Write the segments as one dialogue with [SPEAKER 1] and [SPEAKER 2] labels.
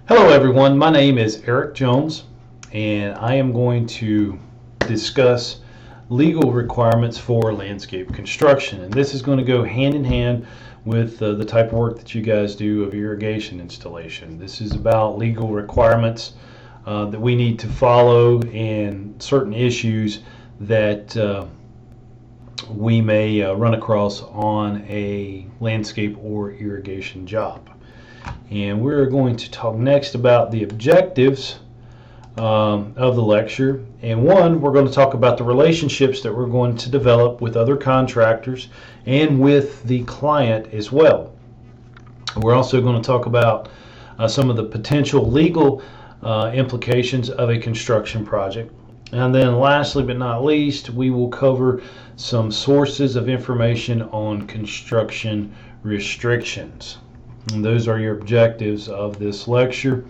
[SPEAKER 1] Hello everyone, my name is Eric Jones and I am going to discuss legal requirements for landscape construction, and this is going to go hand in hand with the type of work that you guys do of irrigation installation. This is about legal requirements that we need to follow and certain issues that we may run across on a landscape or irrigation job. And we're going to talk next about the objectives of the lecture. And one, we're going to talk about the relationships that we're going to develop with other contractors and with the client as well. We're also going to talk about some of the potential legal implications of a construction project. And then lastly but not least, we will cover some sources of information on construction restrictions. And those are your objectives of this lecture.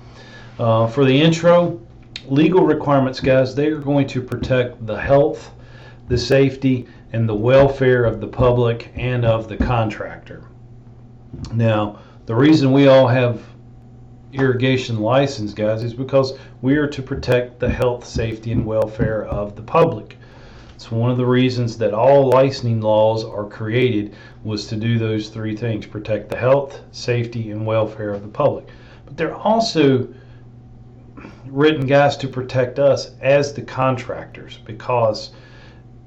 [SPEAKER 1] For the intro, legal requirements, guys, they are going to protect the health, the safety, and the welfare of the public and of the contractor. Now, the reason we all have irrigation license, guys, is because we are to protect the health, safety, and welfare of the public. It's one of the reasons that all licensing laws are created, was to do those three things: protect the health, safety, and welfare of the public. But they're also written, guys, to protect us as the contractors, because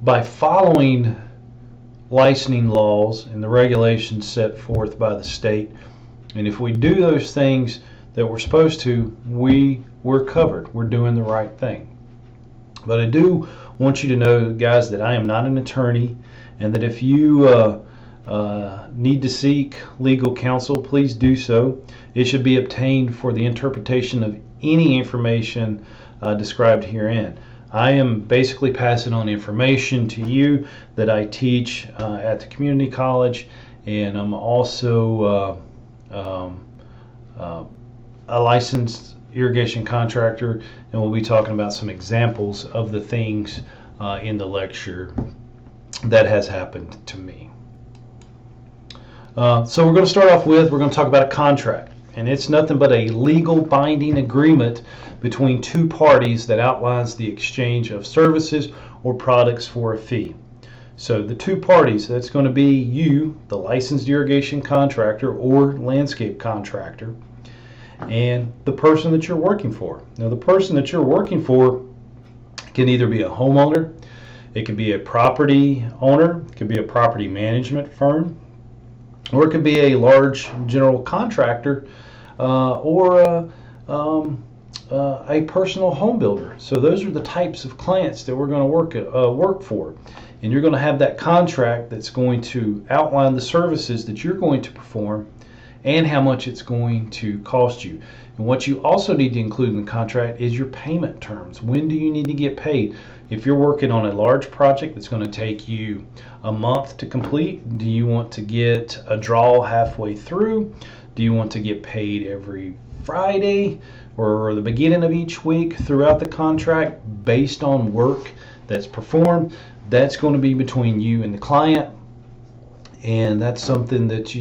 [SPEAKER 1] by following licensing laws and the regulations set forth by the state, and if we do those things that we're supposed to, we're covered. We're doing the right thing. But I do want you to know, guys, that I am not an attorney, and that if you need to seek legal counsel, please do so. It should be obtained for the interpretation of any information described herein. I am basically passing on information to you that I teach at the community college, and I'm also a licensed irrigation contractor, and we'll be talking about some examples of the things in the lecture that has happened to me. So we're going to start off with, we're going to talk about a contract, and it's nothing but a legal binding agreement between two parties that outlines the exchange of services or products for a fee. So the two parties, that's going to be you, the licensed irrigation contractor or landscape contractor, and the person that you're working for. Now, the person that you're working for can either be a homeowner, it could be a property owner, it could be a property management firm, or it could be a large general contractor or a personal home builder. So those are the types of clients that we're going to work for. And you're going to have that contract that's going to outline the services that you're going to perform and how much it's going to cost you. And what you also need to include in the contract is your payment terms. When do you need to get paid? If you're working on a large project that's going to take you a month to complete, do you want to get a draw halfway through? Do you want to get paid every Friday or the beginning of each week throughout the contract based on work that's performed? That's going to be between you and the client, and that's something that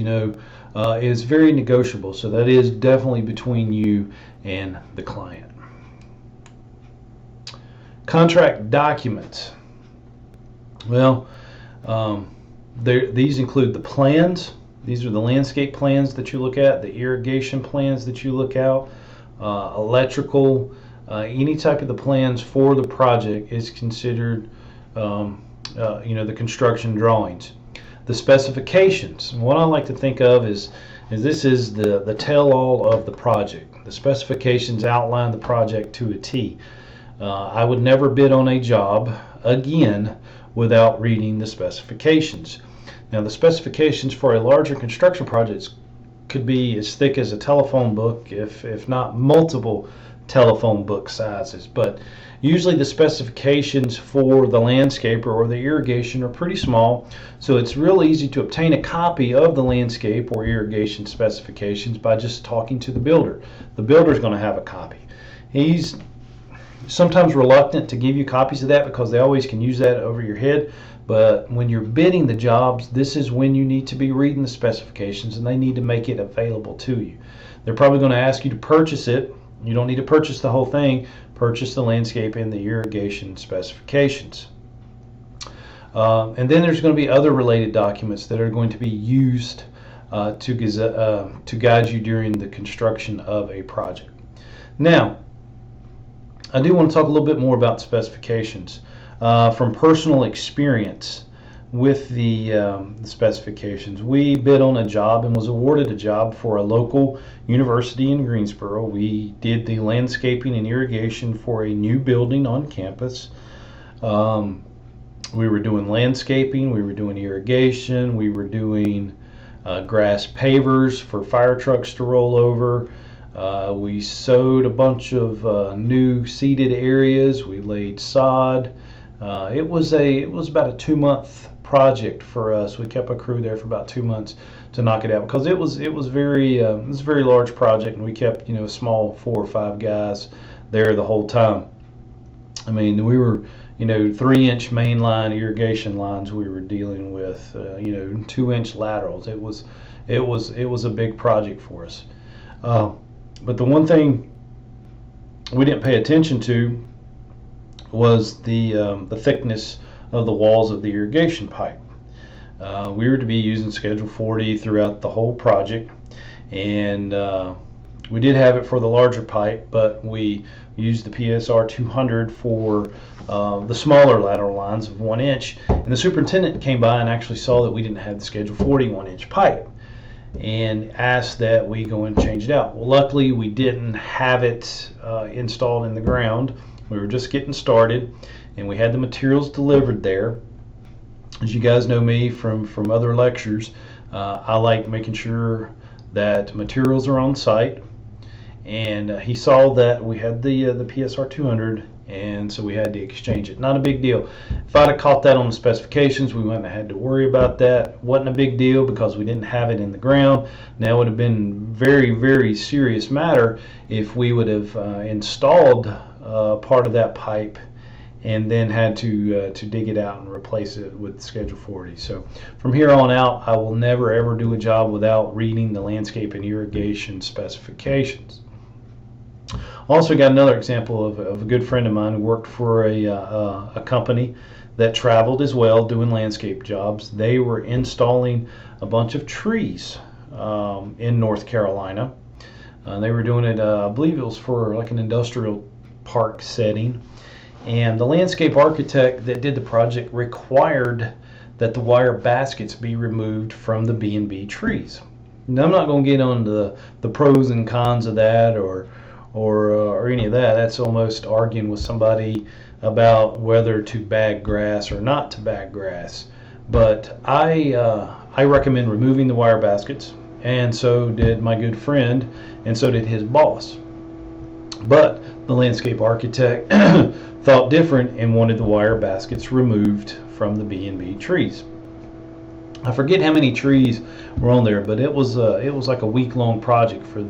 [SPEAKER 1] is very negotiable. So that is definitely between you and the client. Contract documents. Well, these include the plans. These are the landscape plans that you look at, the irrigation plans that you look at, electrical, any type of the plans for the project is considered the construction drawings. The specifications. What I like to think of is this is the tell-all of the project. The specifications outline the project to a T. I would never bid on a job again without reading the specifications. Now, the specifications for a larger construction project could be as thick as a telephone book, if not multiple telephone book sizes. But usually the specifications for the landscaper or the irrigation are pretty small, so it's real easy to obtain a copy of the landscape or irrigation specifications by just talking to the builder. The builder is going to have a copy. He's sometimes reluctant to give you copies of that because they always can use that over your head, but when you're bidding the jobs, this is when you need to be reading the specifications, and they need to make it available to you. They're probably going to ask you to purchase it You don't need to purchase the whole thing. Purchase the landscape and the irrigation specifications. And then there's going to be other related documents that are going to be used to guide you during the construction of a project. Now, I do want to talk a little bit more about specifications. From personal experience with the specifications, we bid on a job and was awarded a job for a local university in Greensboro. We did the landscaping and irrigation for a new building on campus. We were doing landscaping, we were doing irrigation, we were doing grass pavers for fire trucks to roll over. We sowed a bunch of new seeded areas. We laid sod. It was about a 2-month project for us. We kept a crew there for about 2 months to knock it out because it was a very large project, and we kept a small 4 or 5 guys there the whole time. I mean, we were 3-inch mainline irrigation lines we were dealing with, 2-inch laterals. It was a big project for us. But the one thing we didn't pay attention to was the thickness of the walls of the irrigation pipe. We were to be using Schedule 40 throughout the whole project, and we did have it for the larger pipe, but we used the PSR 200 for the smaller lateral lines of 1 inch. And the superintendent came by and actually saw that we didn't have the Schedule 40 1-inch pipe and asked that we go and change it out. Well, luckily we didn't have it installed in the ground. We were just getting started, and we had the materials delivered there. As you guys know me from other lectures, I like making sure that materials are on site, and he saw that we had the PSR 200, and so we had to exchange it. Not a big deal. If I'd have caught that on the specifications, we wouldn't have had to worry about that. Wasn't a big deal because we didn't have it in the ground. Now it would have been very, very serious matter if we would have installed part of that pipe and then had to dig it out and replace it with Schedule 40. So from here on out, I will never ever do a job without reading the landscape and irrigation specifications. Also got another example of a good friend of mine who worked for a company that traveled as well doing landscape jobs. They were installing a bunch of trees in North Carolina. They were doing it, I believe it was for like an industrial park setting. And the landscape architect that did the project required that the wire baskets be removed from the B&B trees. Now, I'm not going to get on the pros and cons of that or any of that. That's almost arguing with somebody about whether to bag grass or not to bag grass. But I recommend removing the wire baskets, and so did my good friend, and so did his boss. But the landscape architect thought different and wanted the wire baskets removed from the B&B trees. I forget how many trees were on there, but it was like a week-long project for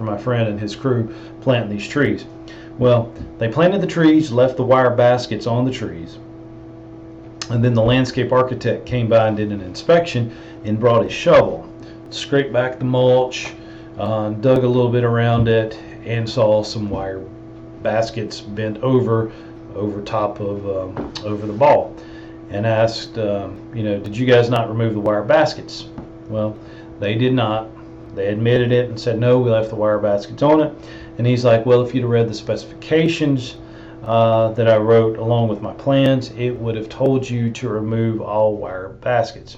[SPEAKER 1] my friend and his crew planting these trees. Well, they planted the trees, left the wire baskets on the trees, and then the landscape architect came by and did an inspection and brought his shovel, scraped back the mulch, dug a little bit around it, and saw some wire baskets bent over top of over the ball, and asked, did you guys not remove the wire baskets? Well, they did not. They admitted it and said, no, we left the wire baskets on it. And he's like, well, if you'd have read the specifications that I wrote along with my plans, it would have told you to remove all wire baskets.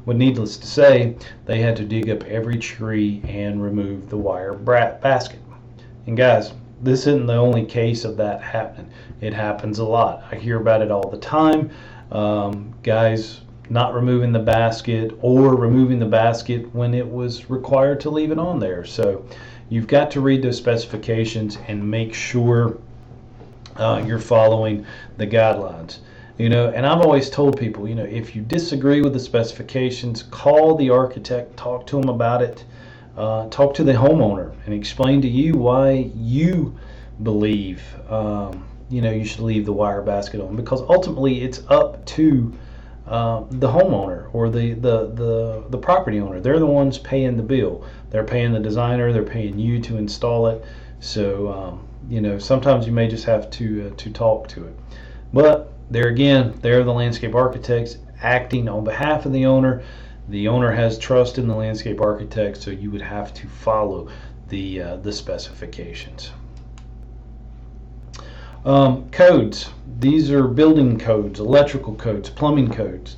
[SPEAKER 1] Well, needless to say, they had to dig up every tree and remove the wire basket. And guys, this isn't the only case of that happening. It happens a lot. I hear about it all the time. Guys not removing the basket or removing the basket when it was required to leave it on there. So you've got to read those specifications and make sure you're following the guidelines. And I've always told people, if you disagree with the specifications, call the architect, talk to him about it. Talk to the homeowner and explain to you why you believe you should leave the wire basket on, because ultimately it's up to the homeowner or the property owner. They're the ones paying the bill. They're paying the designer. They're paying you to install it. So sometimes you may just have to talk to it. But there again, they're the landscape architects acting on behalf of the owner. The owner has trust in the landscape architect, so you would have to follow the specifications. Codes. These are building codes, electrical codes, plumbing codes.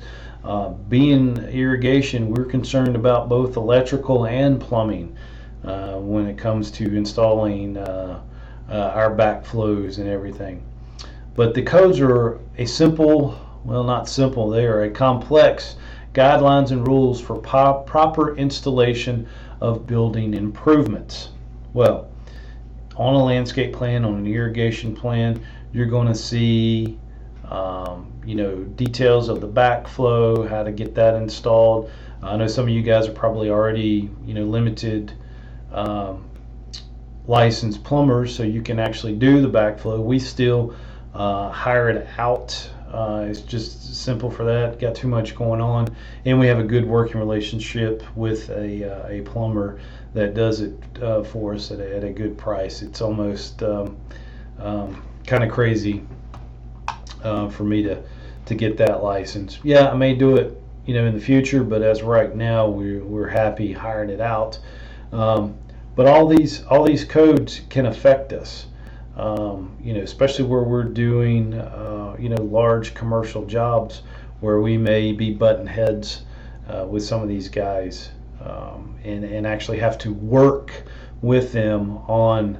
[SPEAKER 1] Being irrigation, we're concerned about both electrical and plumbing when it comes to installing our backflows and everything. But the codes are a simple, well, not simple, they are a complex guidelines and rules for proper installation of building improvements. Well, on a landscape plan, on an irrigation plan, you're going to see details of the backflow, how to get that installed. I know some of you guys are probably already limited licensed plumbers, so you can actually do the backflow. We still hire it out. It's just simple for that. Got too much going on, and we have a good working relationship with a plumber that does it for us at a good price. It's almost kind of crazy for me to get that license. Yeah, I may do it in the future, but as right now we're happy hiring it out. But all these codes can affect us. Especially where we're doing large commercial jobs where we may be butting heads with some of these guys and actually have to work with them on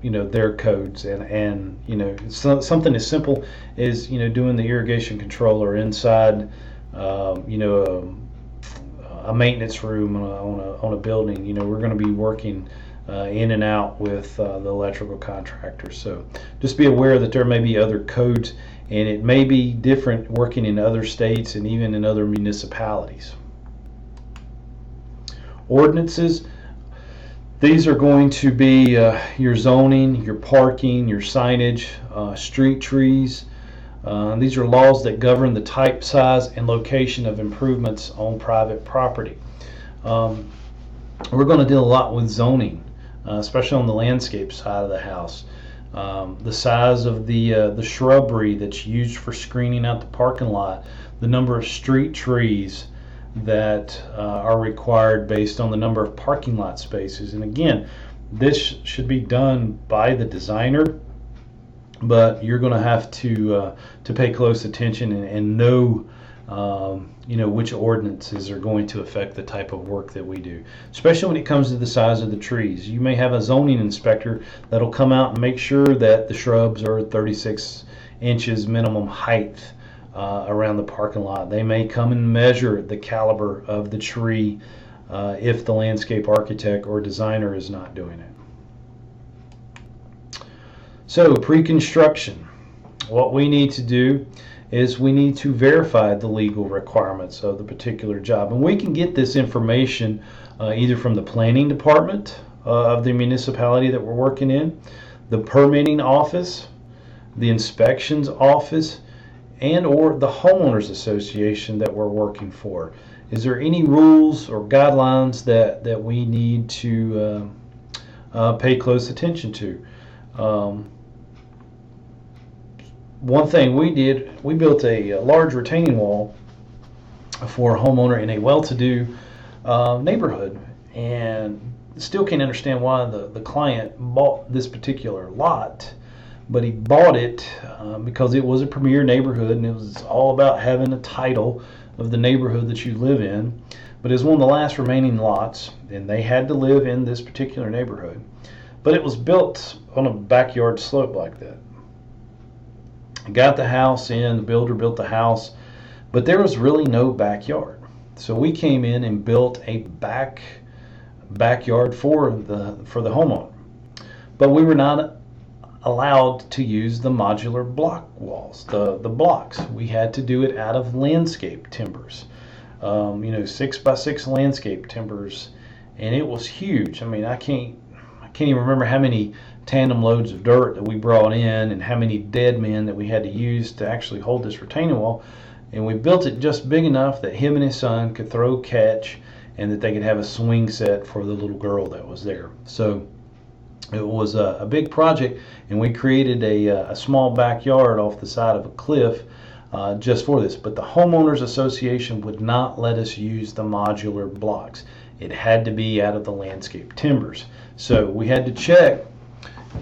[SPEAKER 1] their codes and something as simple as doing the irrigation controller inside a maintenance room on a building. We're going to be working in and out with the electrical contractors. So just be aware that there may be other codes, and it may be different working in other states and even in other municipalities. Ordinances. These are going to be your zoning, your parking, your signage, street trees. These are laws that govern the type, size, and location of improvements on private property. We're going to deal a lot with zoning, especially on the landscape side of the house. The size of the shrubbery that's used for screening out the parking lot, the number of street trees that are required based on the number of parking lot spaces. And again, this should be done by the designer, but you're going to have to pay close attention and know which ordinances are going to affect the type of work that we do, especially when it comes to the size of the trees. You may have a zoning inspector that'll come out and make sure that the shrubs are 36 inches minimum height around the parking lot. They may come and measure the caliber of the tree if the landscape architect or designer is not doing it. So, pre-construction. What we need to do is we need to verify the legal requirements of the particular job. And we can get this information either from the planning department of the municipality that we're working in, the permitting office, the inspections office, and or the homeowners association that we're working for. Is there any rules or guidelines that we need to pay close attention to? One thing we did, we built a large retaining wall for a homeowner in a well-to-do neighborhood, and still can't understand why the client bought this particular lot. But he bought it because it was a premier neighborhood, and it was all about having a title of the neighborhood that you live in. But it's one of the last remaining lots, and they had to live in this particular neighborhood. But it was built on a backyard slope like that. Got the house in, the builder built the house, but there was really no backyard. So we came in and built a backyard for the homeowner. But we were not allowed to use the modular block walls, the blocks. We had to do it out of landscape timbers, 6x6 landscape timbers, and it was huge. I mean, I can't can't even remember how many tandem loads of dirt that we brought in and how many dead men that we had to use to actually hold this retaining wall. And we built it just big enough that him and his son could throw catch and that they could have a swing set for the little girl that was there. So it was a big project, and we created a small backyard off the side of a cliff just for this. But the homeowners association would not let us use the modular blocks. It had to be out of the landscape timbers. So we had to check,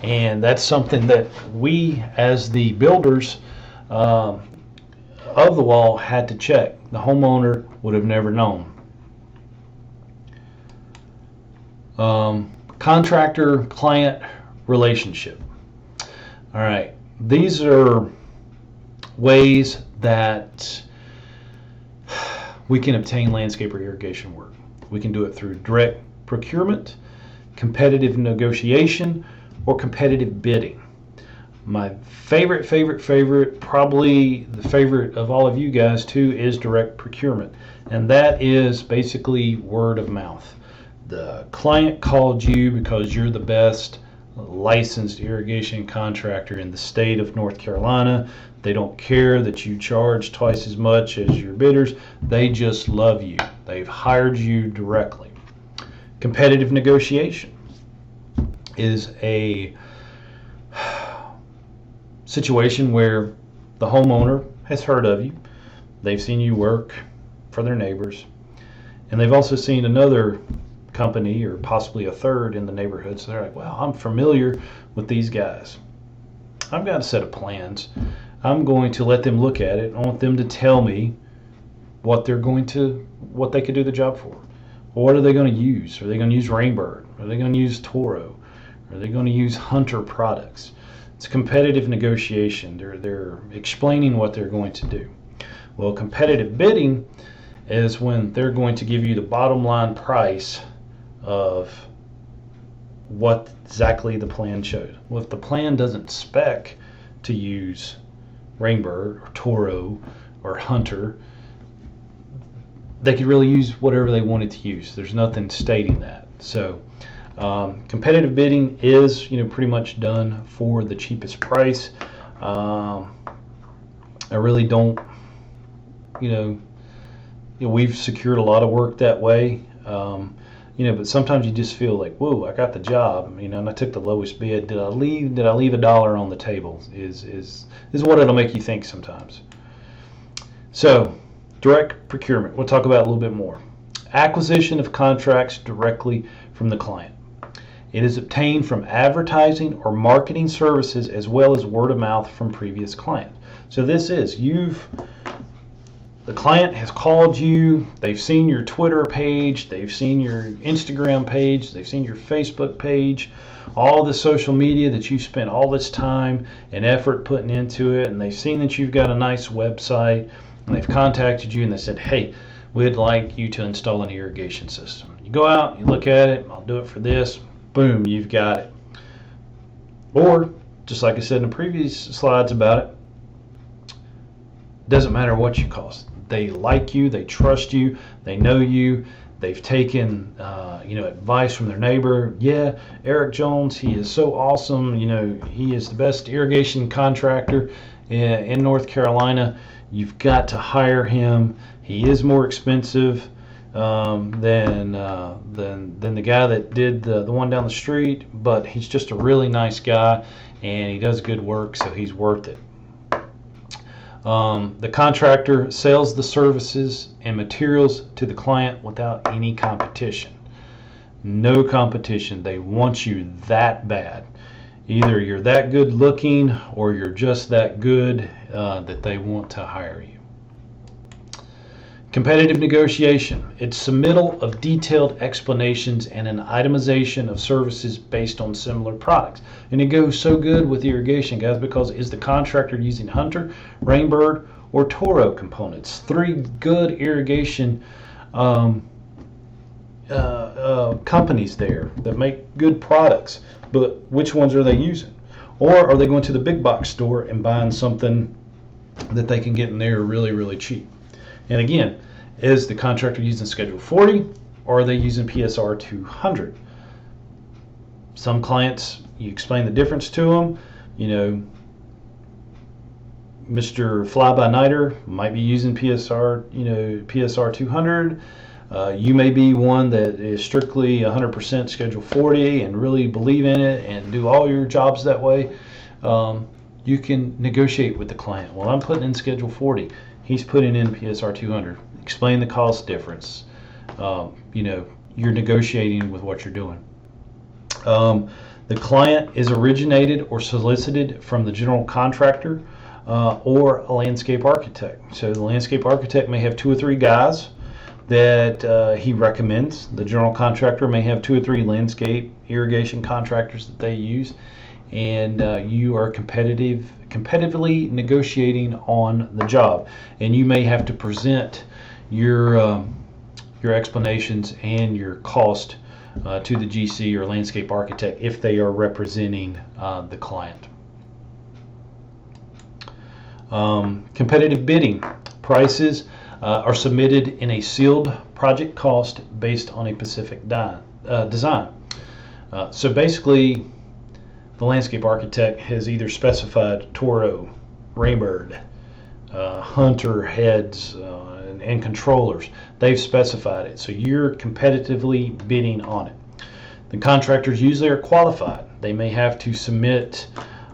[SPEAKER 1] and that's something that we as the builders of the wall had to check. The homeowner would have never known. Contractor-client relationship. All right, these are ways that we can obtain landscape or irrigation work. We can do it through direct procurement, competitive negotiation, or competitive bidding. My favorite, probably the favorite of all of you guys too, is direct procurement. And that is basically word of mouth. The client called you because you're the best licensed irrigation contractor in the state of North Carolina. They don't care that you charge twice as much as your bidders. They just love you. They've hired you directly. Competitive negotiation is a situation where the homeowner has heard of you. They've seen you work for their neighbors, and they've also seen another company or possibly a third in the neighborhood. So they're like, well, I'm familiar with these guys. I've got a set of plans. I'm going to let them look at it. I want them to tell me what they could do the job for. What are they going to use? Are they going to use Rainbird? Are they going to use Toro? Are they going to use Hunter products? It's competitive negotiation. They're explaining what they're going to do. Well, competitive bidding is when they're going to give you the bottom line price of what exactly the plan showed. Well, if the plan doesn't spec to use Rainbird or Toro or Hunter, they could really use whatever they wanted to use. There's nothing stating that. So competitive bidding is pretty much done for the cheapest price. I really don't, we've secured a lot of work that way. But sometimes you just feel like, whoa, I got the job, and I took the lowest bid. Did I leave $1 on the table? Is what it'll make you think sometimes. So, direct procurement. We'll talk about a little bit more. Acquisition of contracts directly from the client. It is obtained from advertising or marketing services as well as word of mouth from previous clients. So this is, the client has called you, they've seen your Twitter page, they've seen your Instagram page, they've seen your Facebook page, all the social media that you spent all this time and effort putting into it, and they've seen that you've got a nice website, and they've contacted you and they said, hey, we'd like you to install an irrigation system. You go out, you look at it, I'll do it for this, boom, you've got it. Or, just like I said in the previous slides about it, doesn't matter what you cost. They like you, they trust you, they know you, they've taken advice from their neighbor. Yeah, Eric Jones, he is so awesome. He is the best irrigation contractor in North Carolina. You've got to hire him. He is more expensive than the guy that did the one down the street, but he's just a really nice guy and he does good work, so he's worth it. The contractor sells the services and materials to the client without any competition. No competition. They want you that bad. Either you're that good looking or you're just that good that they want to hire you. Competitive negotiation. It's submittal of detailed explanations and an itemization of services based on similar products. And it goes so good with irrigation, guys, because is the contractor using Hunter, Rainbird, or Toro components? 3 good irrigation companies there that make good products, but which ones are they using? Or are they going to the big box store and buying something that they can get in there really, really cheap? And again, is the contractor using Schedule 40 or are they using PSR 200? Some clients, you explain the difference to them. You know, Mr. Fly-by-Nighter might be using PSR, PSR 200. You may be one that is strictly 100% Schedule 40 and really believe in it and do all your jobs that way. You can negotiate with the client. Well, I'm putting in Schedule 40. He's putting in PSR 200. Explain the cost difference. You're negotiating with what you're doing. The client is originated or solicited from the general contractor or a landscape architect. So the landscape architect may have 2 or 3 guys that he recommends. The general contractor may have 2 or 3 landscape irrigation contractors that they use, and you are competitively negotiating on the job, and you may have to present your explanations and your cost to the GC or landscape architect if they are representing the client. Competitive bidding. Prices are submitted in a sealed project cost based on a specific design. So basically, the landscape architect has either specified Toro, Raybird, Hunter heads, and controllers. They've specified it, so you're competitively bidding on it. The contractors usually are qualified. They may have to submit,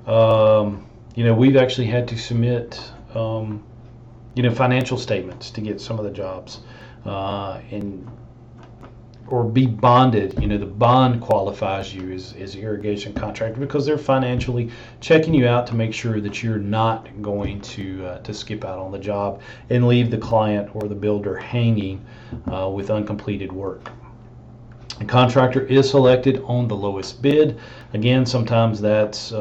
[SPEAKER 1] we've actually had to submit, financial statements to get some of the jobs, or be bonded. The bond qualifies you as irrigation contractor because they're financially checking you out to make sure that you're not going to skip out on the job and leave the client or the builder hanging with uncompleted work. The contractor is selected on the lowest bid. Again, sometimes that's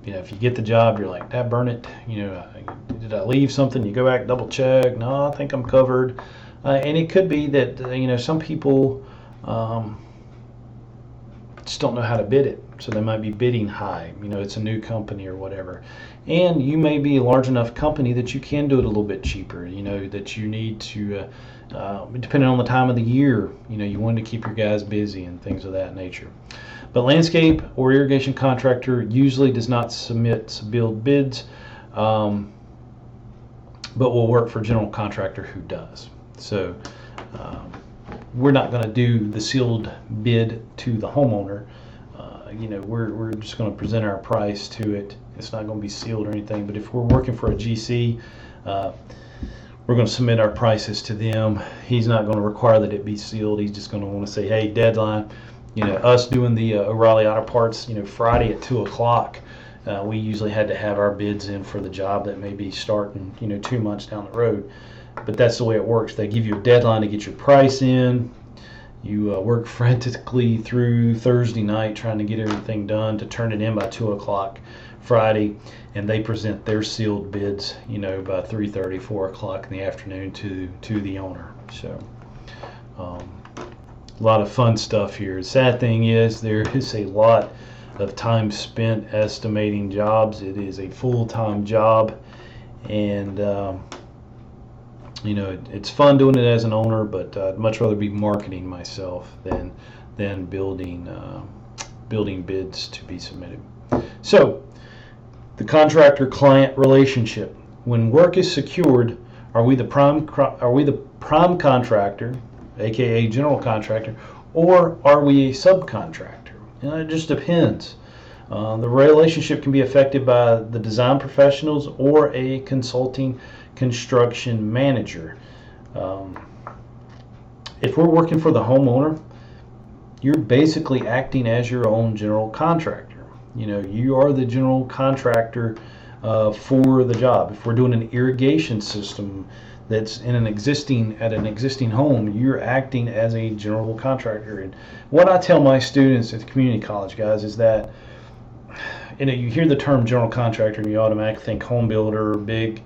[SPEAKER 1] if you get the job, you're like, that burn it. Did I leave something? You go back, double check. No, I think I'm covered. And it could be that some people just don't know how to bid it, so they might be bidding high. It's a new company or whatever, and you may be a large enough company that you can do it a little bit cheaper. That you need to, depending on the time of the year, you want to keep your guys busy and things of that nature. But landscape or irrigation contractor usually does not submit sealed bids, but will work for general contractor who does. So we're not going to do the sealed bid to the homeowner. We're just going to present our price to it. It's not going to be sealed or anything. But if we're working for a GC, we're going to submit our prices to them. He's not going to require that it be sealed. He's just going to want to say, hey, deadline. Us doing the O'Reilly Auto Parts, Friday at 2 o'clock. We usually had to have our bids in for the job that may be starting, 2 months down the road. But that's the way it works. They give you a deadline to get your price in. You work frantically through Thursday night trying to get everything done to turn it in by 2 o'clock Friday, and they present their sealed bids, by 3:30, 4 o'clock in the afternoon to the owner. So a lot of fun stuff here. The sad thing is there is a lot of time spent estimating jobs. It is a full-time job, and it's fun doing it as an owner, but I'd much rather be marketing myself than building bids to be submitted. So the contractor-client relationship. When work is secured, are we the prime contractor, aka general contractor, or are we a subcontractor? It just depends. The relationship can be affected by the design professionals or a consulting construction manager. If we're working for the homeowner, you're basically acting as your own general contractor. You are the general contractor for the job. If we're doing an irrigation system that's at an existing home, you're acting as a general contractor. And what I tell my students at the community college, guys, is that you hear the term general contractor and you automatically think home builder, big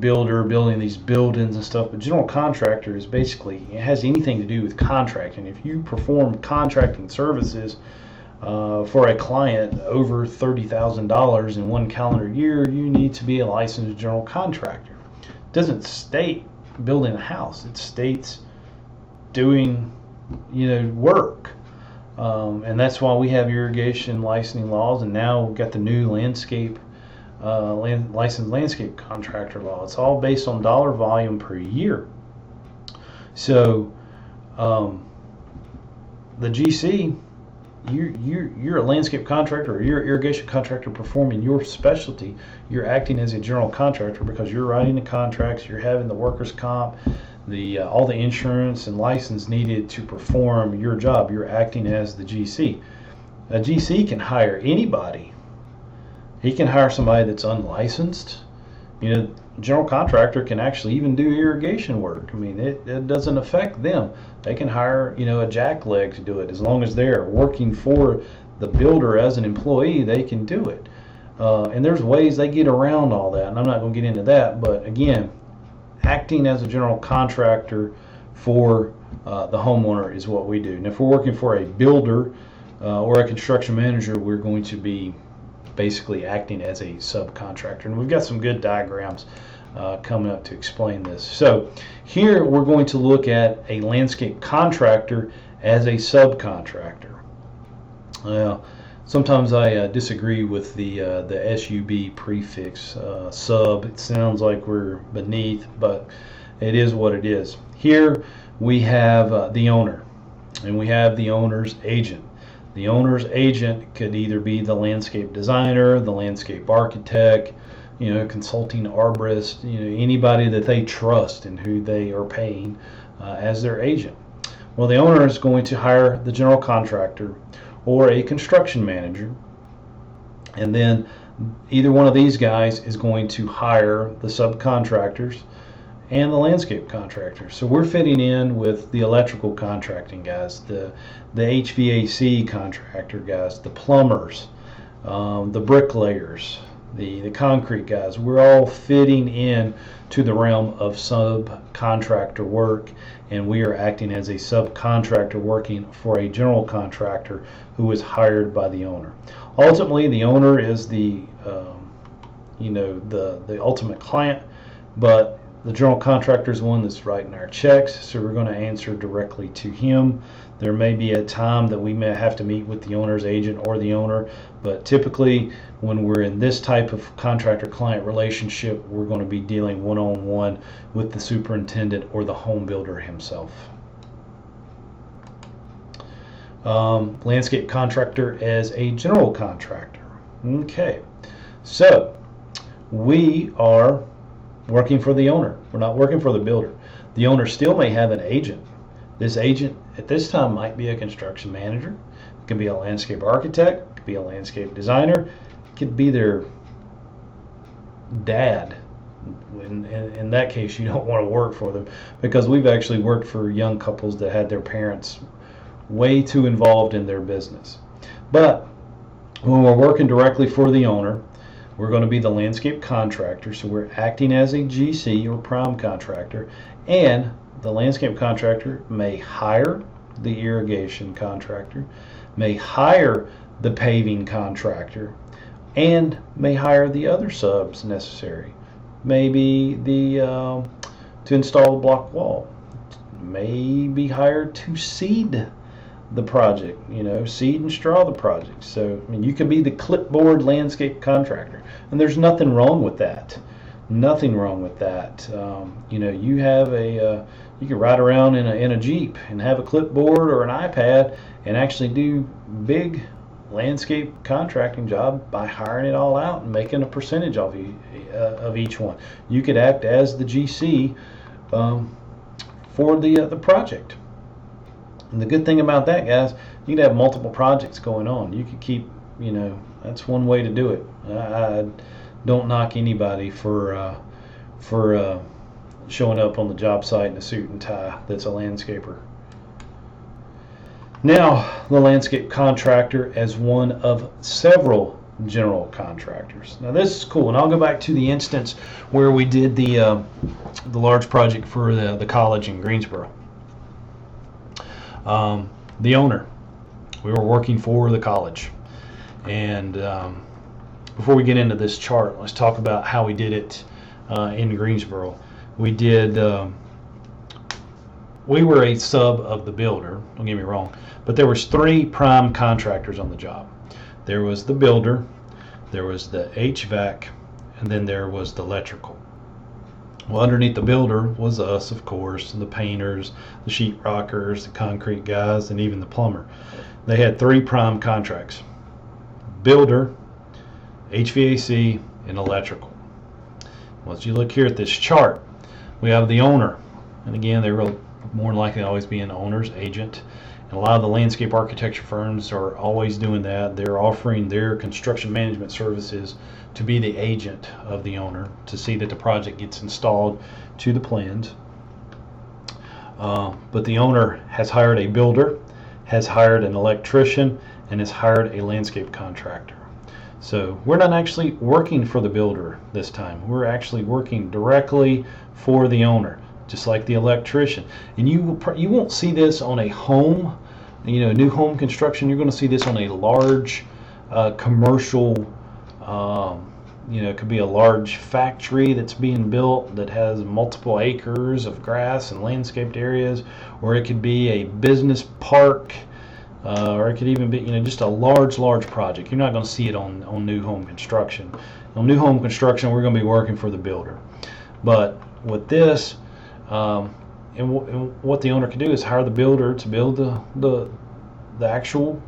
[SPEAKER 1] builder building these buildings and stuff, but general contractor is basically, it has anything to do with contracting. If you perform contracting services for a client over $30,000 in one calendar year, you need to be a licensed general contractor. It doesn't state building a house. It states doing work. And that's why we have irrigation licensing laws, and now we've got the new licensed landscape contractor law. It's all based on dollar volume per year. So the GC, you're a landscape contractor or you're an irrigation contractor performing your specialty. You're acting as a general contractor because you're writing the contracts, you're having the workers' comp, all the insurance and license needed to perform your job. You're acting as the GC. A GC can hire anybody. He can hire somebody that's unlicensed. General contractor can actually even do irrigation work. I mean, it doesn't affect them. They can hire, a jackleg to do it. As long as they're working for the builder as an employee, they can do it. And there's ways they get around all that, and I'm not going to get into that. But again, acting as a general contractor for the homeowner is what we do. And if we're working for a builder or a construction manager, we're going to be basically acting as a subcontractor. And we've got some good diagrams coming up to explain this. So here we're going to look at a landscape contractor as a subcontractor. Sometimes I disagree with the SUB prefix, sub. It sounds like we're beneath, but it is what it is. Here we have the owner, and we have the owner's agent. The owner's agent could either be the landscape designer, the landscape architect, consulting arborist, anybody that they trust and who they are paying as their agent. Well, the owner is going to hire the general contractor or a construction manager, and then either one of these guys is going to hire the subcontractors and the landscape contractors. So we're fitting in with the electrical contracting guys, the HVAC contractor guys, the plumbers, the bricklayers, the concrete guys. We're all fitting in to the realm of subcontractor work, and we are acting as a subcontractor working for a general contractor who is hired by the owner. Ultimately, the owner is the ultimate client, but the general contractor is the one that's writing our checks, so we're going to answer directly to him. There may be a time that we may have to meet with the owner's agent or the owner, but typically when we're in this type of contractor-client relationship, we're going to be dealing one-on-one with the superintendent or the home builder himself. Landscape contractor as a general contractor. Okay, so we are working for the owner. We're not working for the builder. The owner still may have an agent. This agent at this time might be a construction manager. It could be a landscape architect. It could be a landscape designer. It could be their dad. In that case, you don't want to work for them, because we've actually worked for young couples that had their parents way too involved in their business. But when we're working directly for the owner, we're going to be the landscape contractor, so we're acting as a GC or prime contractor, and the landscape contractor may hire the irrigation contractor, may hire the paving contractor, and may hire the other subs necessary. Maybe to install the block wall, may be hired to seed the project, seed and straw the project. So you can be the clipboard landscape contractor, and there's nothing wrong with that. Nothing wrong with that. You have you can ride around in a Jeep and have a clipboard or an iPad and actually do big landscape contracting job by hiring it all out and making a percentage of each one. You could act as the GC for the project. And the good thing about that, guys, you can have multiple projects going on. You could keep, that's one way to do it. I don't knock anybody for showing up on the job site in a suit and tie that's a landscaper. Now, the landscape contractor as one of several general contractors. Now this is cool, and I'll go back to the instance where we did the large project for the college in Greensboro. The owner, we were working for the college, and before we get into this chart, let's talk about how we did it in Greensboro. We did we were a sub of the builder, don't get me wrong, but there was 3 prime contractors on the job. There was the builder, there was the HVAC, and then there was the electrical. Well, underneath the builder was us, of course, the painters, the sheetrockers, the concrete guys, and even the plumber. They had 3 prime contracts: builder, HVAC, and electrical. Well, as you look here at this chart, we have the owner, and again, they will more than likely always be an owner's agent. And a lot of the landscape architecture firms are always doing that. They're offering their construction management services to be the agent of the owner to see that the project gets installed to the plans. But the owner has hired a builder, has hired an electrician, and has hired a landscape contractor. So we're not actually working for the builder this time. We're actually working directly for the owner, just like the electrician. And you won't see this on a home, new home construction. You're going to see this on a large commercial, it could be a large factory that's being built that has multiple acres of grass and landscaped areas, or it could be a business park, or it could even be just a large project. You're not going to see it on new home construction. On new home construction, we're going to be working for the builder. But with this, and what the owner can do is hire the builder to build the actual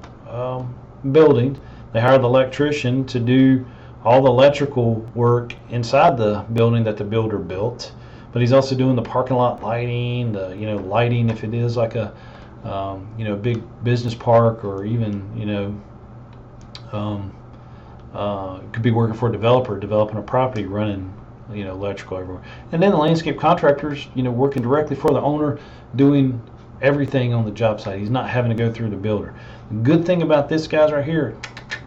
[SPEAKER 1] building. They hire the electrician to do all the electrical work inside the building that the builder built, but he's also doing the parking lot lighting, the lighting if it is like a big business park, or even could be working for a developer developing a property, running electrical everywhere. And then the landscape contractors, working directly for the owner, doing everything on the job site. He's not having to go through the builder. The good thing about this guy's right here,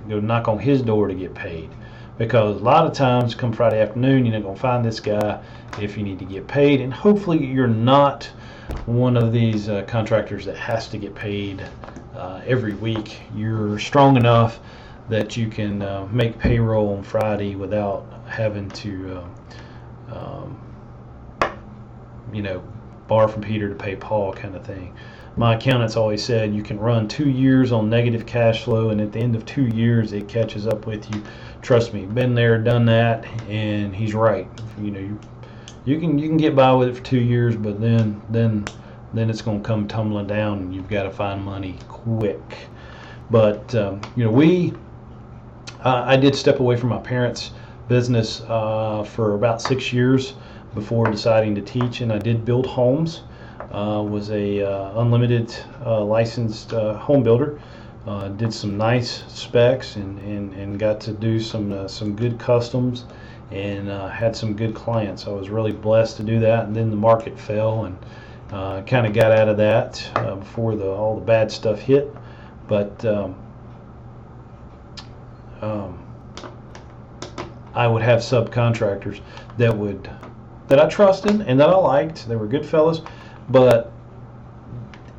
[SPEAKER 1] go knock on his door to get paid, because a lot of times come Friday afternoon, you're not going to find this guy if you need to get paid. And hopefully you're not one of these contractors that has to get paid every week. You're strong enough that you can make payroll on Friday without having to borrow from Peter to pay Paul kind of thing. My accountant's always said you can run 2 years on negative cash flow, and at the end of 2 years it catches up with you. Trust me, been there, done that, and he's right. You can get by with it for 2 years, but then it's going to come tumbling down, and you've got to find money quick. But I did step away from my parents' business for about 6 years before deciding to teach, and I did build homes. Was a unlimited licensed home builder. Did some nice specs and got to do some good customs, and had some good clients. I was really blessed to do that, and then the market fell, and kind of got out of that before all the bad stuff hit. But I would have subcontractors that I trusted and that I liked. They were good fellas, but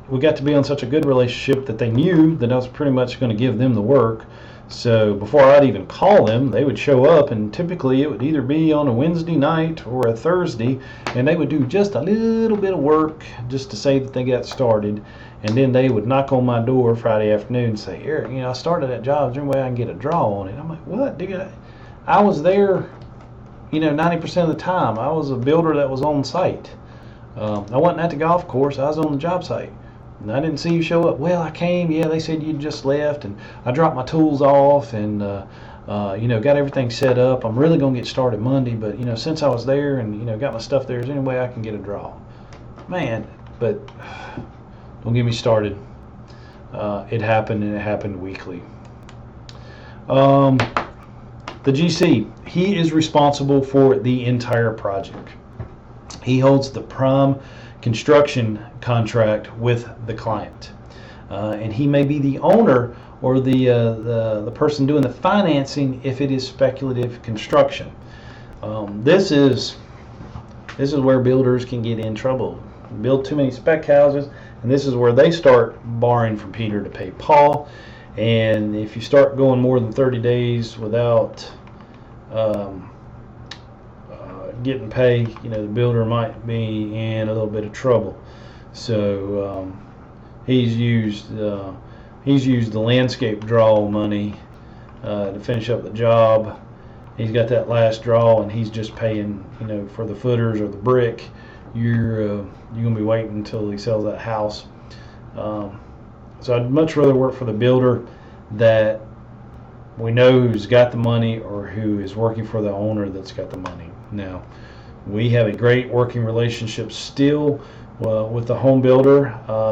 [SPEAKER 1] we got to be on such a good relationship that they knew that I was pretty much going to give them the work. So before I'd even call them, they would show up, and typically it would either be on a Wednesday night or a Thursday, and they would do just a little bit of work just to say that they got started. And then they would knock on my door Friday afternoon and say, "Eric, I started that job. Is there any way I can get a draw on it?" I'm like, "What, dude? I was there 90% of the time. I was a builder that was on site. I wasn't at the golf course. I was on the job site. And I didn't see you show up." "Well, I came. Yeah, they said you just left, and I dropped my tools off, and got everything set up. I'm really gonna get started Monday, but since I was there and got my stuff there, is there any way I can get a draw?" Man, but don't get me started. It happened, and it happened weekly. The GC, he is responsible for the entire project. He holds the prime construction contract with the client, and he may be the owner or the person doing the financing if it is speculative construction. This is where builders can get in trouble. Build too many spec houses, and this is where they start borrowing from Peter to pay Paul. And if you start going more than 30 days without getting paid, the builder might be in a little bit of trouble. So he's used the landscape draw money to finish up the job. He's got that last draw, and he's just paying, for the footers or the brick. You're gonna be waiting until he sells that house. So I'd much rather work for the builder that we know who's got the money, or who is working for the owner that's got the money. Now, we have a great working relationship still with the home builder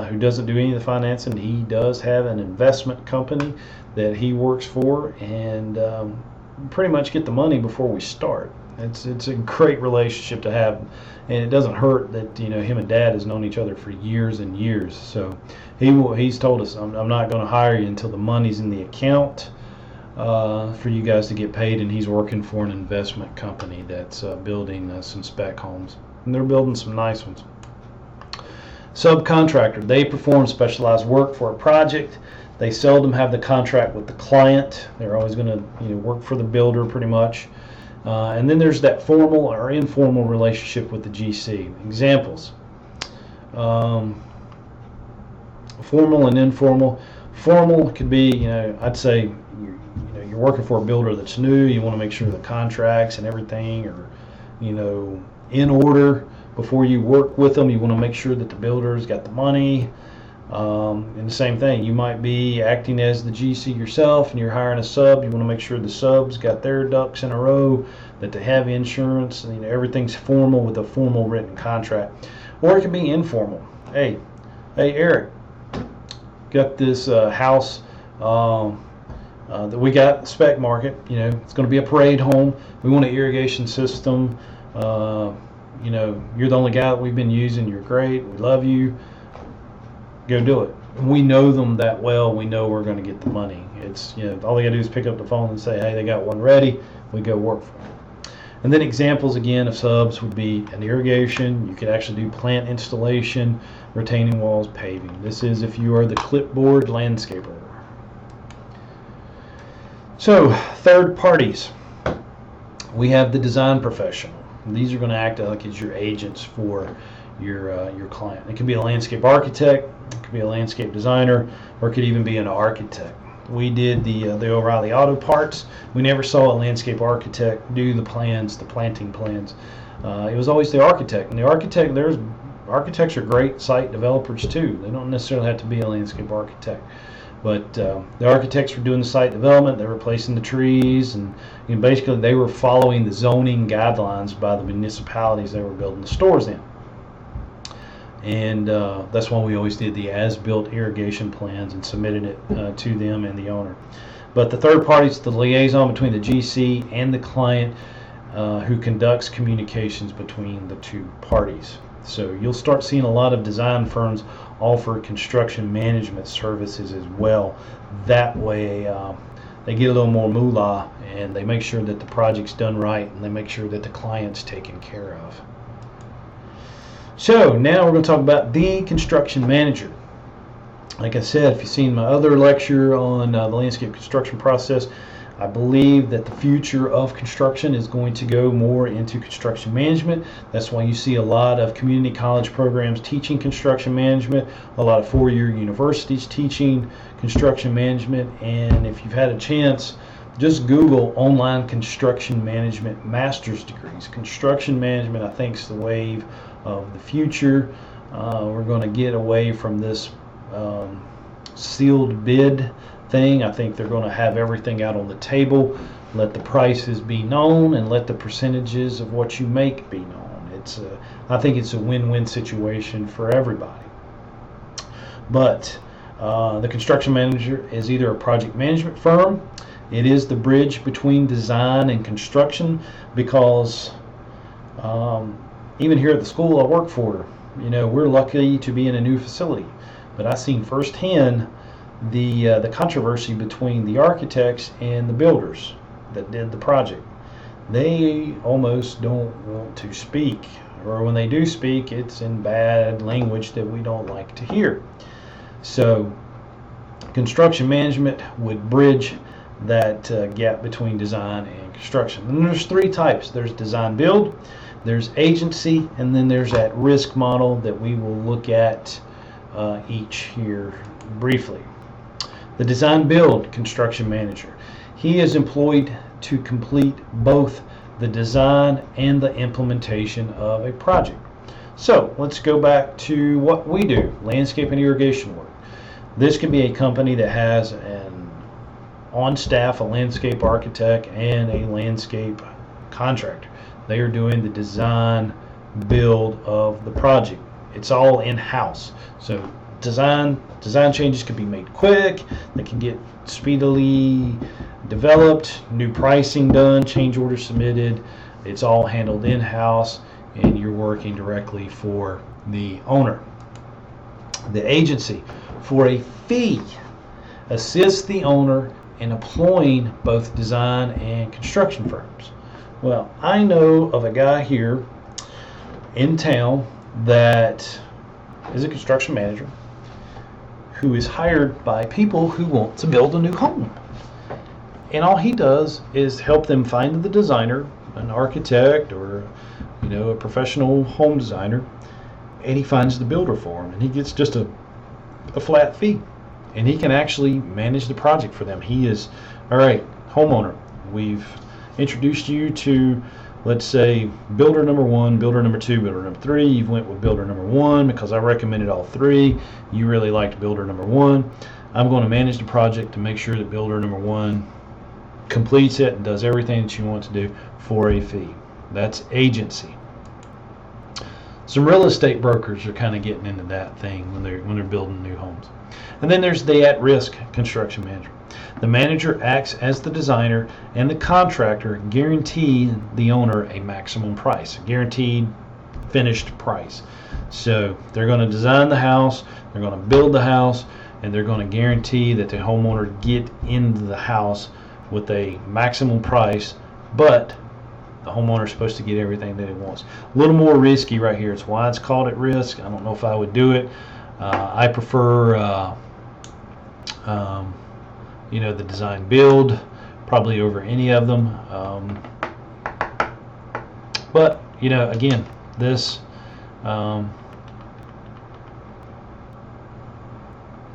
[SPEAKER 1] who doesn't do any of the financing. He does have an investment company that he works for, and pretty much get the money before we start. It's a great relationship to have, and it doesn't hurt that him and Dad has known each other for years and years. So he's told us, I'm not going to hire you until the money's in the account for you guys to get paid. And he's working for an investment company that's building some spec homes, and they're building some nice ones. Subcontractor, they perform specialized work for a project. They seldom have the contract with the client. They're always going to work for the builder pretty much. And then there's that formal or informal relationship with the GC. Examples: formal and informal. Formal could be, I'd say, you're working for a builder that's new. You want to make sure the contracts and everything are, in order before you work with them. You want to make sure that the builder's got the money. And the same thing, you might be acting as the GC yourself, and you're hiring a sub. You want to make sure the sub's got their ducks in a row, that they have insurance, and everything's formal with a formal written contract. Or it can be informal. Hey Eric, got this house that we got spec market. It's going to be a parade home. We want an irrigation system. You're the only guy that we've been using. You're great. We love you. Go do it. We know them that well. We know we're going to get the money. It's all they got to do is pick up the phone and say, hey, they got one ready. We go work for them. And then examples again of subs would be an irrigation. You could actually do plant installation, retaining walls, paving. This is if you are the clipboard landscaper. So third parties, we have the design professional. These are going to act like as your agents for your client. It could be a landscape architect, it could be a landscape designer, or it could even be an architect. We did the O'Reilly Auto Parts. We never saw a landscape architect do the plans, the planting plans. It was always the architect. And architects are great site developers too. They don't necessarily have to be a landscape architect. But the architects were doing the site development. They were replacing the trees, and basically they were following the zoning guidelines by the municipalities they were building the stores in. And that's why we always did the as-built irrigation plans and submitted it to them and the owner. But the third party is the liaison between the GC and the client who conducts communications between the two parties. So you'll start seeing a lot of design firms offer construction management services as well. That way they get a little more moolah, and they make sure that the project's done right, and they make sure that the client's taken care of. So now we're going to talk about the construction manager. Like I said, if you've seen my other lecture on the landscape construction process, I believe that the future of construction is going to go more into construction management. That's why you see a lot of community college programs teaching construction management, a lot of four-year universities teaching construction management. And if you've had a chance, just Google online construction management master's degrees. Construction management, I think, is the wave of the future. We're going to get away from this sealed bid thing. I think they're going to have everything out on the table, let the prices be known, and let the percentages of what you make be known. I think it's a win-win situation for everybody. But the construction manager is either a project management firm. It is the bridge between design and construction, because even here at the school I work for, we're lucky to be in a new facility. But I've seen firsthand the controversy between the architects and the builders that did the project. They almost don't want to speak, or when they do speak, it's in bad language that we don't like to hear. So construction management would bridge that gap between design and construction. And there's three types. There's design build, there's agency, and then there's that risk model that we will look at each here briefly. The DesignBuild construction manager. He is employed to complete both the design and the implementation of a project. So let's go back to what we do, landscape and irrigation work. This can be a company that has on staff a landscape architect and a landscape contractor. They are doing the design build of the project. It's all in-house. So design changes can be made quick. They can get speedily developed, new pricing done, change orders submitted. It's all handled in-house, and you're working directly for the owner. The agency, for a fee, assists the owner in employing both design and construction firms. Well, I know of a guy here in town that is a construction manager who is hired by people who want to build a new home. And all he does is help them find the designer, an architect or a professional home designer, and he finds the builder for him, and he gets just a flat fee, and he can actually manage the project for them. He is, all right, homeowner, we've introduced you to, let's say, builder number 1, builder number 2, builder number 3. You've went with builder number 1 because I recommended all 3. You really liked builder number 1. I'm going to manage the project to make sure that builder number 1 completes it and does everything that you want to do for a fee. That's agency. Some real estate brokers are kind of getting into that thing when they're building new homes. And then there's the at-risk construction manager. The manager acts as the designer, and the contractor guarantee the owner a maximum price, a guaranteed finished price. So they're going to design the house, they're going to build the house, and they're going to guarantee that the homeowner get into the house with a maximum price, but the homeowner is supposed to get everything that he wants. A little more risky right here. It's why it's called at risk. I don't know if I would do it. I prefer the design build probably over any of them. But again, this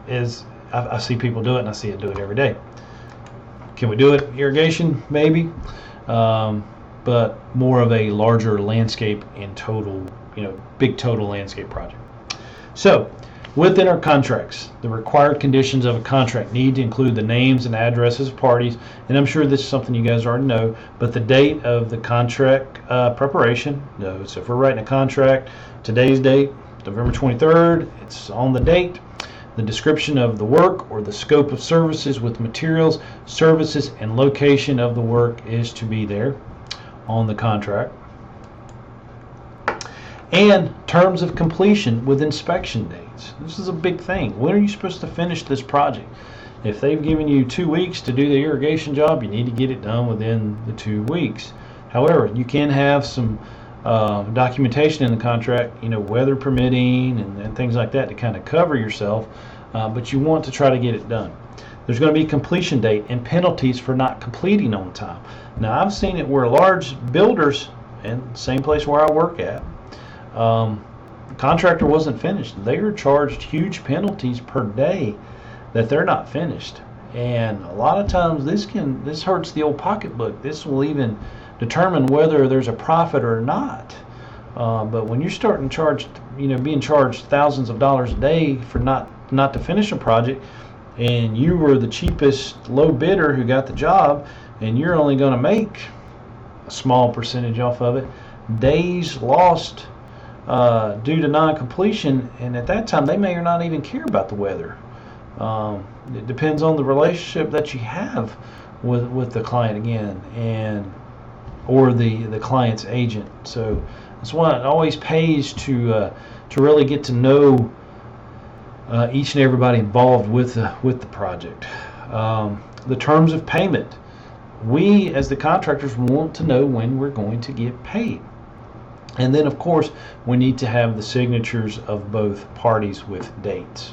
[SPEAKER 1] is I see people do it, and I see it do it every day. Can we do it irrigation? Maybe. But more of a larger landscape and total, big total landscape project. So within our contracts, the required conditions of a contract need to include the names and addresses of parties, and I'm sure this is something you guys already know, but the date of the contract preparation. So if we're writing a contract, today's date, November 23rd, it's on the date. The description of the work or the scope of services with materials, services, and location of the work is to be there on the contract. And terms of completion with inspection dates. This is a big thing. When are you supposed to finish this project? If they've given you 2 weeks to do the irrigation job, you need to get it done within the 2 weeks. However, you can have some documentation in the contract, weather permitting and things like that to kind of cover yourself, but you want to try to get it done. There's going to be a completion date and penalties for not completing on time. Now, I've seen it where large builders, and same place where I work at, the contractor wasn't finished. They are charged huge penalties per day that they're not finished. And a lot of times this hurts the old pocketbook. This will even determine whether there's a profit or not. But when you're starting charged, being charged thousands of dollars a day for not to finish a project, and you were the cheapest low bidder who got the job, and you're only going to make a small percentage off of it, days lost due to non-completion, and at that time they may or not even care about the weather. It depends on the relationship that you have with the client again, or the client's agent. So that's why it always pays to really get to know each and everybody involved with the project. The terms of payment. We as the contractors want to know when we're going to get paid. And then of course we need to have the signatures of both parties with dates.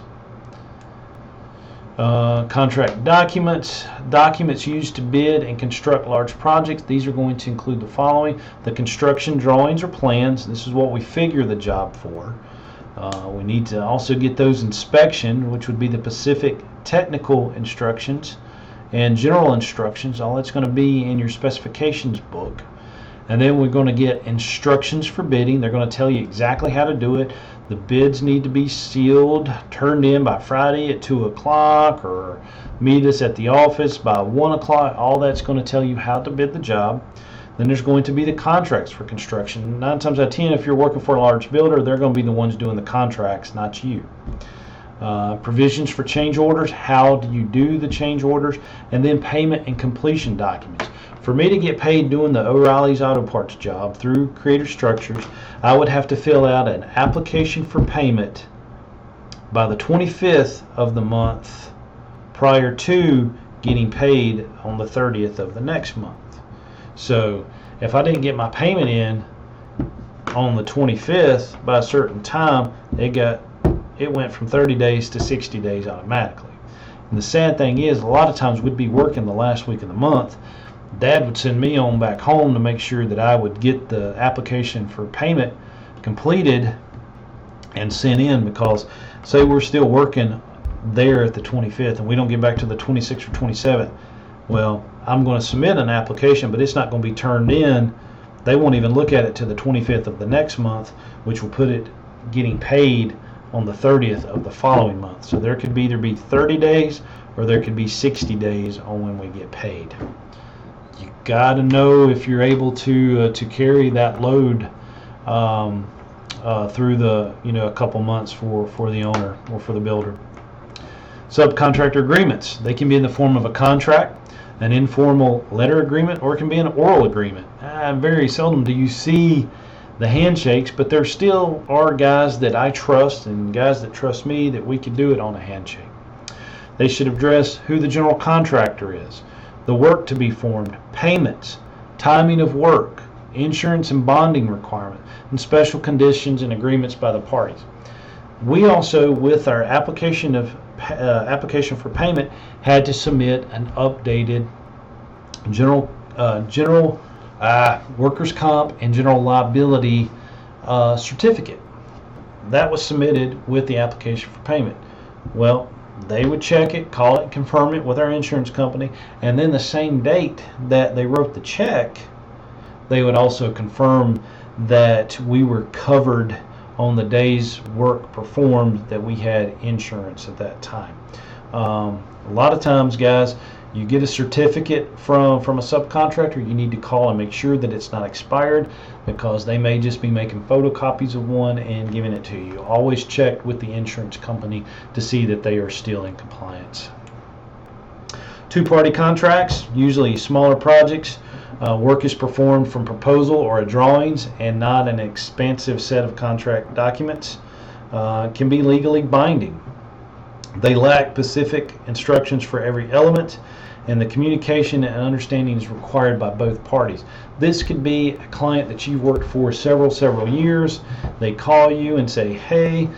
[SPEAKER 1] Contract documents used to bid and construct large projects. These are going to include the following: the construction drawings or plans. This is what we figure the job for. We need to also get those inspection, which would be the specific technical instructions and general instructions. All that's going to be in your specifications book. And then we're going to get instructions for bidding. They're going to tell you exactly how to do it. The bids need to be sealed, turned in by Friday at 2 o'clock, or meet us at the office by 1 o'clock. All that's going to tell you how to bid the job. Then there's going to be the contracts for construction. 9 times out of 10, if you're working for a large builder, they're going to be the ones doing the contracts, not you. Provisions for change orders. How do you do the change orders? And then payment and completion documents. For me to get paid doing the O'Reilly's Auto Parts job through Creative Structures, I would have to fill out an application for payment by the 25th of the month prior to getting paid on the 30th of the next month. So if I didn't get my payment in on the 25th by a certain time, it went from 30 days to 60 days automatically. And the sad thing is, a lot of times we'd be working the last week of the month. Dad would send me on back home to make sure that I would get the application for payment completed and sent in, because say we're still working there at the 25th and we don't get back to the 26th or 27th. Well, I'm going to submit an application, but it's not going to be turned in. They won't even look at it to the 25th of the next month, which will put it getting paid on the 30th of the following month. So there could either be 30 days or there could be 60 days on when we get paid. You got to know if you're able to carry that load through the a couple months for the owner or for the builder. Subcontractor agreements. They can be in the form of a contract, an informal letter agreement, or it can be an oral agreement. Very seldom do you see the handshakes, but there still are guys that I trust and guys that trust me that we could do it on a handshake. They should address who the general contractor is, the work to be formed, payments, timing of work, insurance and bonding requirement, and special conditions and agreements by the parties. We also, with our application for payment, had to submit an updated general workers' comp and general liability certificate. That was submitted with the application for payment. Well, they would check it, call it, confirm it with our insurance company, and then the same date that they wrote the check, they would also confirm that we were covered on the day's work performed, that we had insurance at that time. A lot of times, guys, you get a certificate from a subcontractor, you need to call and make sure that it's not expired, because they may just be making photocopies of one and giving it to you. Always check with the insurance company to see that they are still in compliance. Two-party contracts, usually smaller projects. Work is performed from proposal or a drawings and not an expansive set of contract documents. Can be legally binding. They lack specific instructions for every element, and the communication and understanding is required by both parties. This could be a client that you've worked for several years. They call you and say, hey,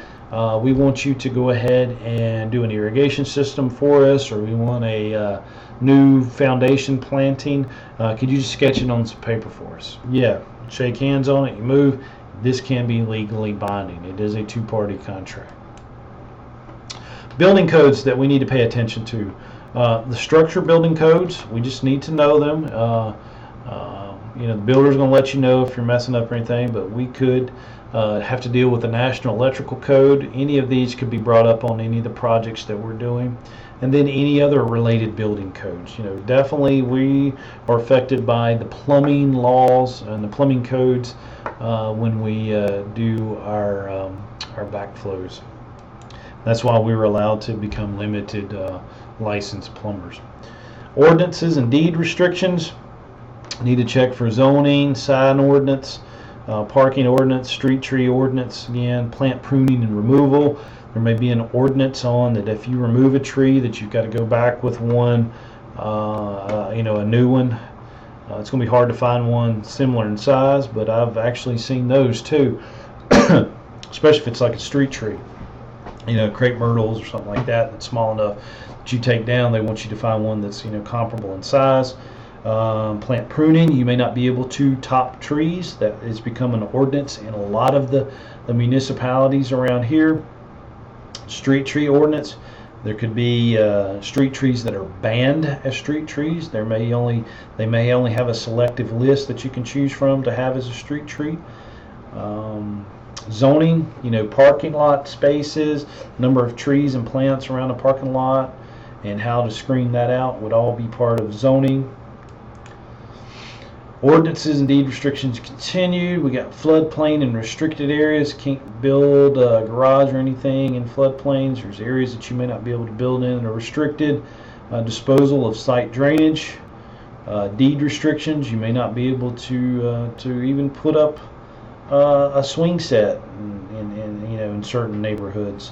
[SPEAKER 1] we want you to go ahead and do an irrigation system for us, or we want a new foundation planting. Could you just sketch it on some paper for us? Yeah, shake hands on it, you move. This can be legally binding. It is a two-party contract. Building codes that we need to pay attention to. The structure building codes, we just need to know them. The builder's going to let you know if you're messing up or anything, but we could have to deal with the National Electrical Code. Any of these could be brought up on any of the projects that we're doing. And then any other related building codes. Definitely we are affected by the plumbing laws and the plumbing codes when we do our backflows. That's why we were allowed to become limited licensed plumbers. Ordinances and deed restrictions. Need to check for zoning, sign ordinance, parking ordinance, street tree ordinance, again, plant pruning and removal. There may be an ordinance on that if you remove a tree that you've got to go back with one, a new one. It's going to be hard to find one similar in size, but I've actually seen those too, especially if it's like a street tree. crepe myrtles or something like that that's small enough that you take down. They want you to find one that's comparable in size. Plant pruning, you may not be able to top trees. That has become an ordinance in a lot of the municipalities around here. Street tree ordinance, there could be street trees that are banned as street trees. They may only have a selective list that you can choose from to have as a street tree. Zoning, parking lot spaces, number of trees and plants around a parking lot, and how to screen that out would all be part of zoning. Ordinances and deed restrictions continued. We got floodplain and restricted areas. Can't build a garage or anything in floodplains. There's areas that you may not be able to build in that are restricted. Disposal of site drainage. Deed restrictions. You may not be able to even put up a swing set in certain neighborhoods.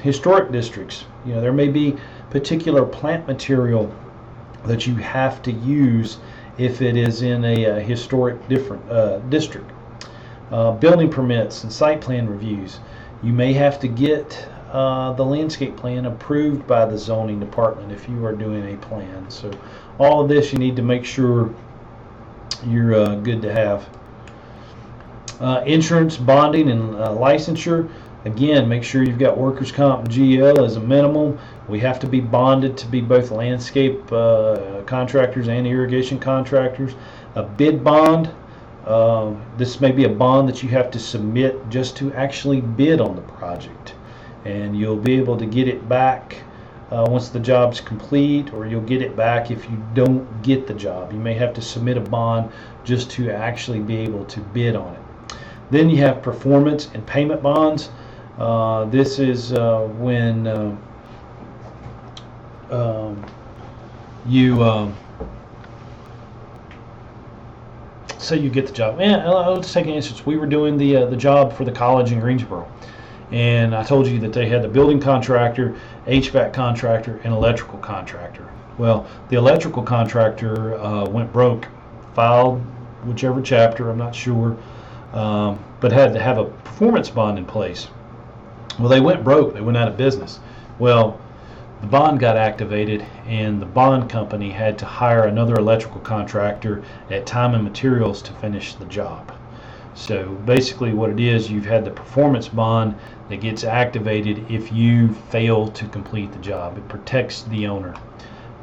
[SPEAKER 1] Historic districts. There may be particular plant material that you have to use if it is in a historic district. Building permits and site plan reviews. You may have to get the landscape plan approved by the zoning department if you are doing a plan. So all of this you need to make sure you're good to have. Insurance, bonding, and licensure. Again, make sure you've got workers' comp and GL as a minimum. We have to be bonded to be both landscape contractors and irrigation contractors. A bid bond, this may be a bond that you have to submit just to actually bid on the project. And you'll be able to get it back once the job's complete, or you'll get it back if you don't get the job. You may have to submit a bond just to actually be able to bid on it. Then you have performance and payment bonds. This is when you say you get the job. Let's take an instance. We were doing the job for the college in Greensboro, and I told you that they had the building contractor, HVAC contractor, and electrical contractor. Well, the electrical contractor went broke, filed whichever chapter, I'm not sure, but had to have a performance bond in place. Well, they went broke. They went out of business. Well, the bond got activated, and the bond company had to hire another electrical contractor at time and materials to finish the job. So basically what it is, you've had the performance bond that gets activated if you fail to complete the job. It protects the owner.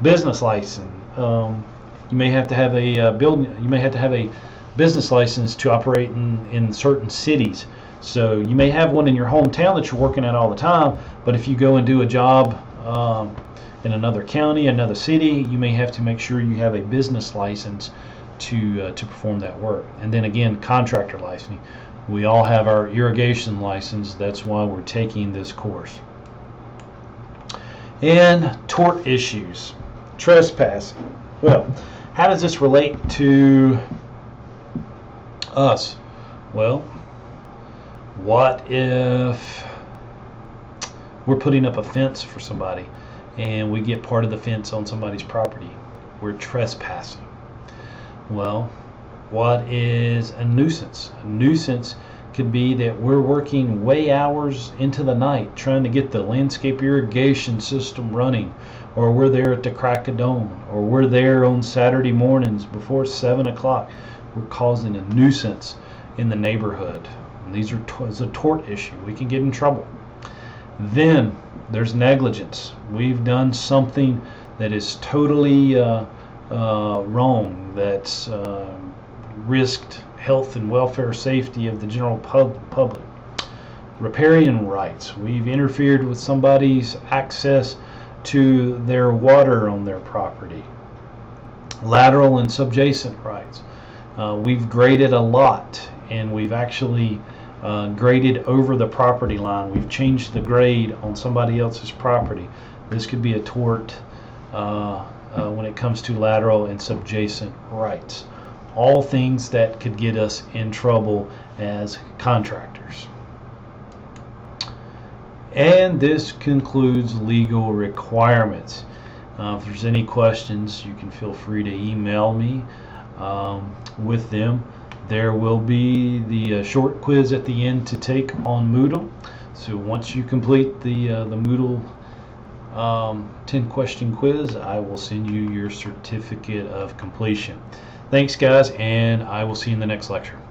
[SPEAKER 1] Business license. You may have to have a business license to operate in certain cities. So you may have one in your hometown that you're working at all the time, but if you go and do a job in another county, another city, you may have to make sure you have a business license to perform that work. And then again, contractor licensing. We all have our irrigation license. That's why we're taking this course. And tort issues. Trespassing. Well, how does this relate to us? Well, what if we're putting up a fence for somebody and we get part of the fence on somebody's property? We're trespassing. Well, what is a nuisance? A nuisance could be that we're working way hours into the night trying to get the landscape irrigation system running, or we're there at the crack of dawn, or we're there on Saturday mornings before 7 o'clock. We're causing a nuisance in the neighborhood. And these are it's a tort issue. We can get in trouble. Then there's negligence. We've done something that is totally wrong, that's risked health and welfare safety of the general public. Riparian rights. We've interfered with somebody's access to their water on their property. Lateral and subjacent rights. We've graded a lot, and we've actually graded over the property line. We've changed the grade on somebody else's property. This could be a tort when it comes to lateral and subjacent rights. All things that could get us in trouble as contractors. And this concludes legal requirements. If there's any questions, you can feel free to email me with them. There will be the short quiz at the end to take on Moodle. So once you complete the Moodle 10-question quiz, I will send you your certificate of completion. Thanks, guys, and I will see you in the next lecture.